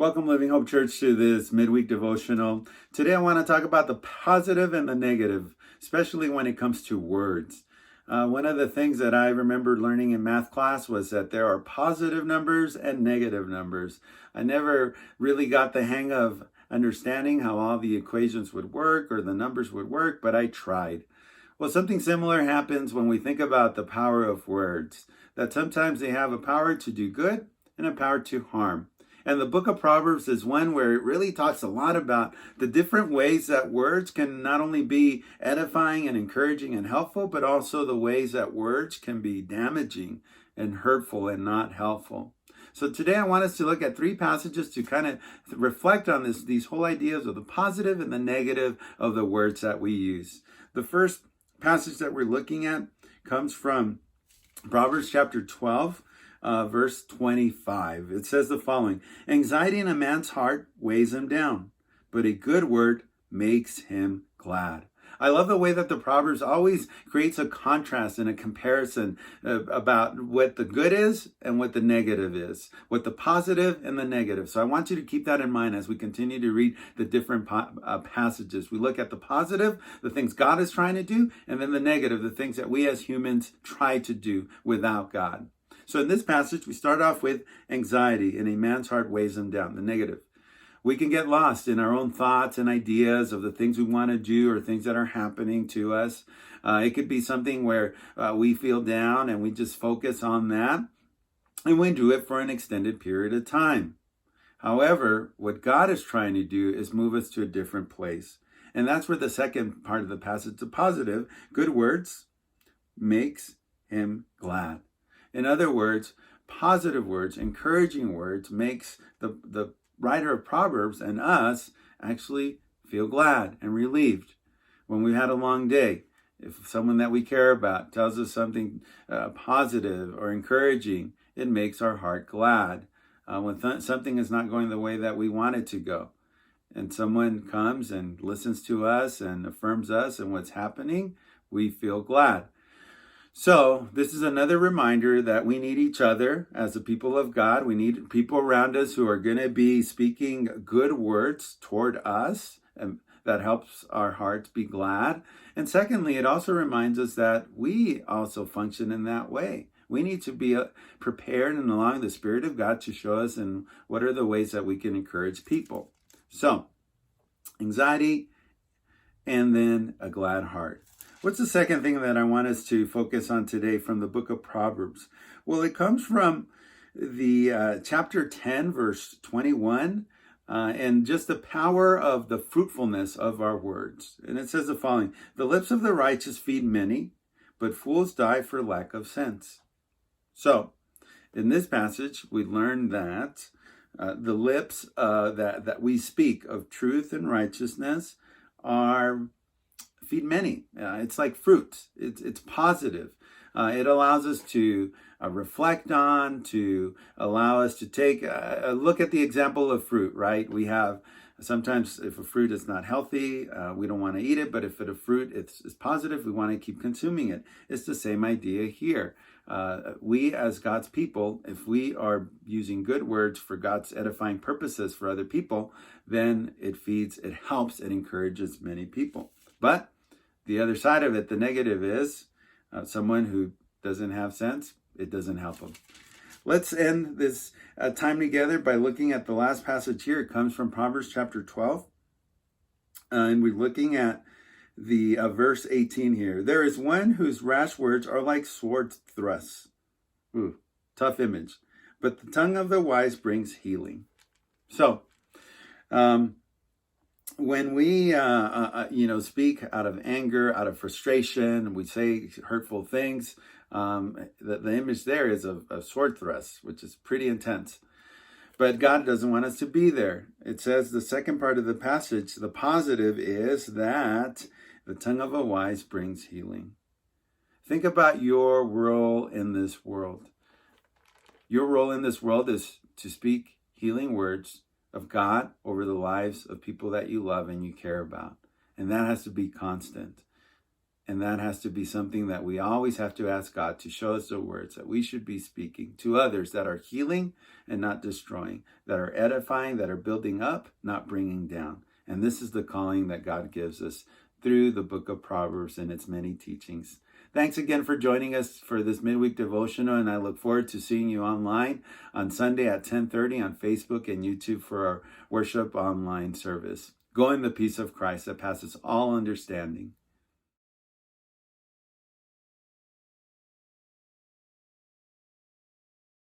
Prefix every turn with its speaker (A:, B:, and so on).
A: Welcome, Living Hope Church, to this midweek devotional. Today I want to talk about the positive and the negative, especially when it comes to words. One of the things that I remember learning in math class was that there are positive numbers and negative numbers. I never really got the hang of understanding how all the equations would work or the numbers would work, but I tried. Well, something similar happens when we think about the power of words, that sometimes they have a power to do good and a power to harm. And the book of Proverbs is one where it really talks a lot about the different ways that words can not only be edifying and encouraging and helpful, but also the ways that words can be damaging and hurtful and not helpful. So today I want us to look at three passages to kind of reflect on these whole ideas of the positive and the negative of the words that we use. The first passage that we're looking at comes from Proverbs chapter 12. Verse 25. It says the following: anxiety in a man's heart weighs him down, but a good word makes him glad. I love the way that the Proverbs always creates a contrast and a comparison about what the good is and what the negative is, what the positive and the negative. So I want you to keep that in mind as we continue to read the different passages. We look at the positive, the things God is trying to do, and then the negative, the things that we as humans try to do without God. So in this passage, we start off with anxiety, and a man's heart weighs him down, the negative. We can get lost in our own thoughts and ideas of the things we want to do or things that are happening to us. It could be something where we feel down and we just focus on that, and we do it for an extended period of time. However, what God is trying to do is move us to a different place. And that's where the second part of the passage, the positive, good words makes him glad. In other words, positive words, encouraging words makes the writer of Proverbs and us actually feel glad and relieved. When we've had a long day, if someone that we care about tells us something positive or encouraging, it makes our heart glad. When something is not going the way that we want it to go, and someone comes and listens to us and affirms us and what's happening, we feel glad. So this is another reminder that we need each other as the people of God. We need people around us who are going to be speaking good words toward us, and that helps our hearts be glad. And secondly, it also reminds us that we also function in that way. We need to be prepared and allowing the Spirit of God to show us and what are the ways that we can encourage people. So, anxiety and then a glad heart. What's the second thing that I want us to focus on today from the book of Proverbs? Well, it comes from the chapter 10, verse 21, and just the power of the fruitfulness of our words. And it says the following: the lips of the righteous feed many, but fools die for lack of sense. So, in this passage, we learn that the lips that we speak of truth and righteousness feed many. It's like fruit. It's positive. It allows us to reflect on, to allow us to take a look at the example of fruit, right? We have sometimes if a fruit is not healthy, we don't want to eat it, but if a fruit is positive, we want to keep consuming it. It's the same idea here. We as God's people, if we are using good words for God's edifying purposes for other people, then it feeds, it helps, it encourages many people. But the other side of it, the negative, is someone who doesn't have sense, it doesn't help them. Let's end this time together by looking at the last passage here. It comes from Proverbs chapter 12. And we're looking at the verse 18 here. There is one whose rash words are like sword thrusts. Ooh, tough image. But the tongue of the wise brings healing. So, when we, speak out of anger, out of frustration, we say hurtful things, the image there is of a sword thrust, which is pretty intense. But God doesn't want us to be there. It says the second part of the passage, the positive is that the tongue of a wise brings healing. Think about your role in this world. Your role in this world is to speak healing words of God over the lives of people that you love and you care about. And that has to be constant. And that has to be something that we always have to ask God to show us the words that we should be speaking to others that are healing and not destroying, that are edifying, that are building up, not bringing down. And this is the calling that God gives us through the book of Proverbs and its many teachings. Thanks again for joining us for this midweek devotional, and I look forward to seeing you online on Sunday at 10:30 on Facebook and YouTube for our worship online service. Go in the peace of Christ that passes all understanding.